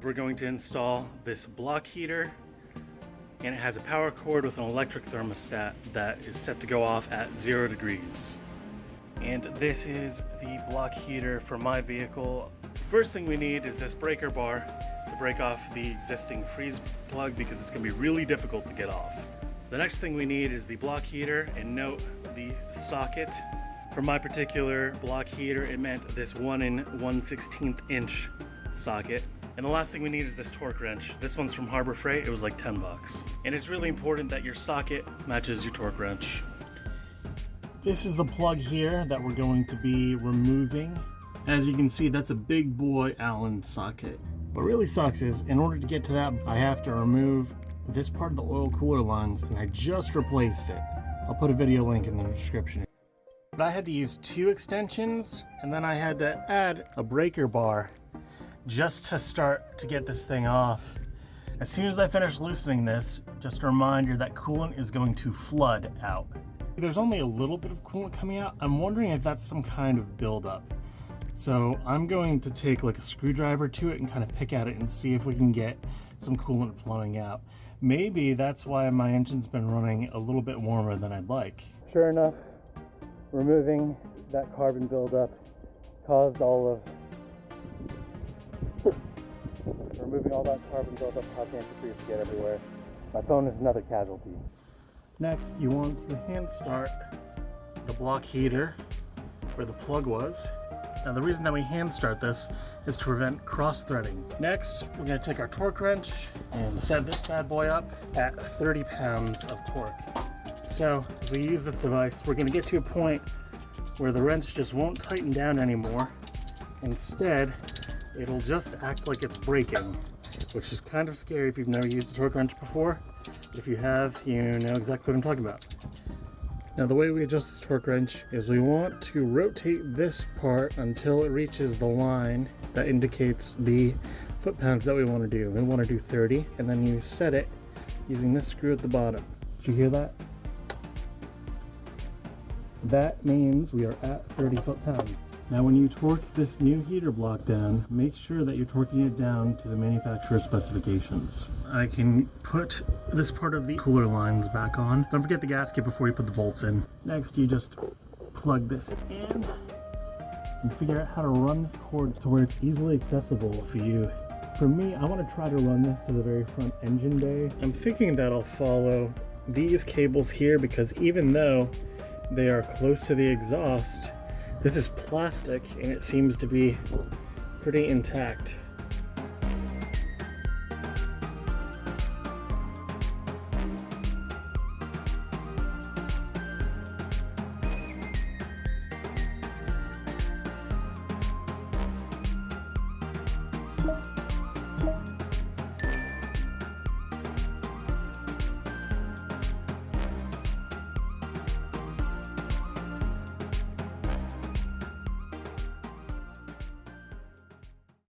we're going to install this block heater, and it has a power cord with an electric thermostat that is set to go off at 0 degrees. And this is the block heater for my vehicle. First thing we need is this breaker bar to break off the existing freeze plug because it's going to be really difficult to get off. The next thing we need is the block heater, and note the socket. For my particular block heater, it meant this 1 1/16 inch socket. And the last thing we need is this torque wrench. This one's from Harbor Freight. It was like 10 bucks. And it's really important that your socket matches your torque wrench. This is the plug here that we're going to be removing. As you can see, that's a big boy Allen socket. What really sucks is, in order to get to that, I have to remove this part of the oil cooler lines, and I just replaced it. I'll put a video link in the description. But I had to use 2 extensions, and then I had to add a breaker bar just to start to get this thing off. As soon as I finish loosening this, just a reminder that coolant is going to flood out. There's only a little bit of coolant coming out. I'm wondering if that's some kind of buildup. So I'm going to take like a screwdriver to it and kind of pick at it and see if we can get some coolant flowing out. Maybe that's why my engine's been running a little bit warmer than I'd like. Sure enough, removing that carbon buildup caused removing all that carbon buildup caused antifreeze to get everywhere. My phone is another casualty. Next, you want to hand start the block heater where the plug was. Now the reason that we hand start this is to prevent cross threading. Next, we're going to take our torque wrench and set this bad boy up at 30 pounds of torque. So as we use this device, we're going to get to a point where the wrench just won't tighten down anymore. Instead, it'll just act like it's breaking, which is kind of scary if you've never used a torque wrench before. If you have, you know exactly what I'm talking about. Now the way we adjust this torque wrench is we want to rotate this part until it reaches the line that indicates the foot-pounds that we want to do. We want to do 30, and then you set it using this screw at the bottom. Did you hear that? That means we are at 30 foot-pounds. Now when you torque this new heater block down, make sure that you're torquing it down to the manufacturer's specifications. I can put this part of the cooler lines back on. Don't forget the gasket before you put the bolts in. Next, you just plug this in and figure out how to run this cord to where it's easily accessible for you. For me, I want to try to run this to the very front engine bay. I'm thinking that I'll follow these cables here because even though they are close to the exhaust, this is plastic and it seems to be pretty intact.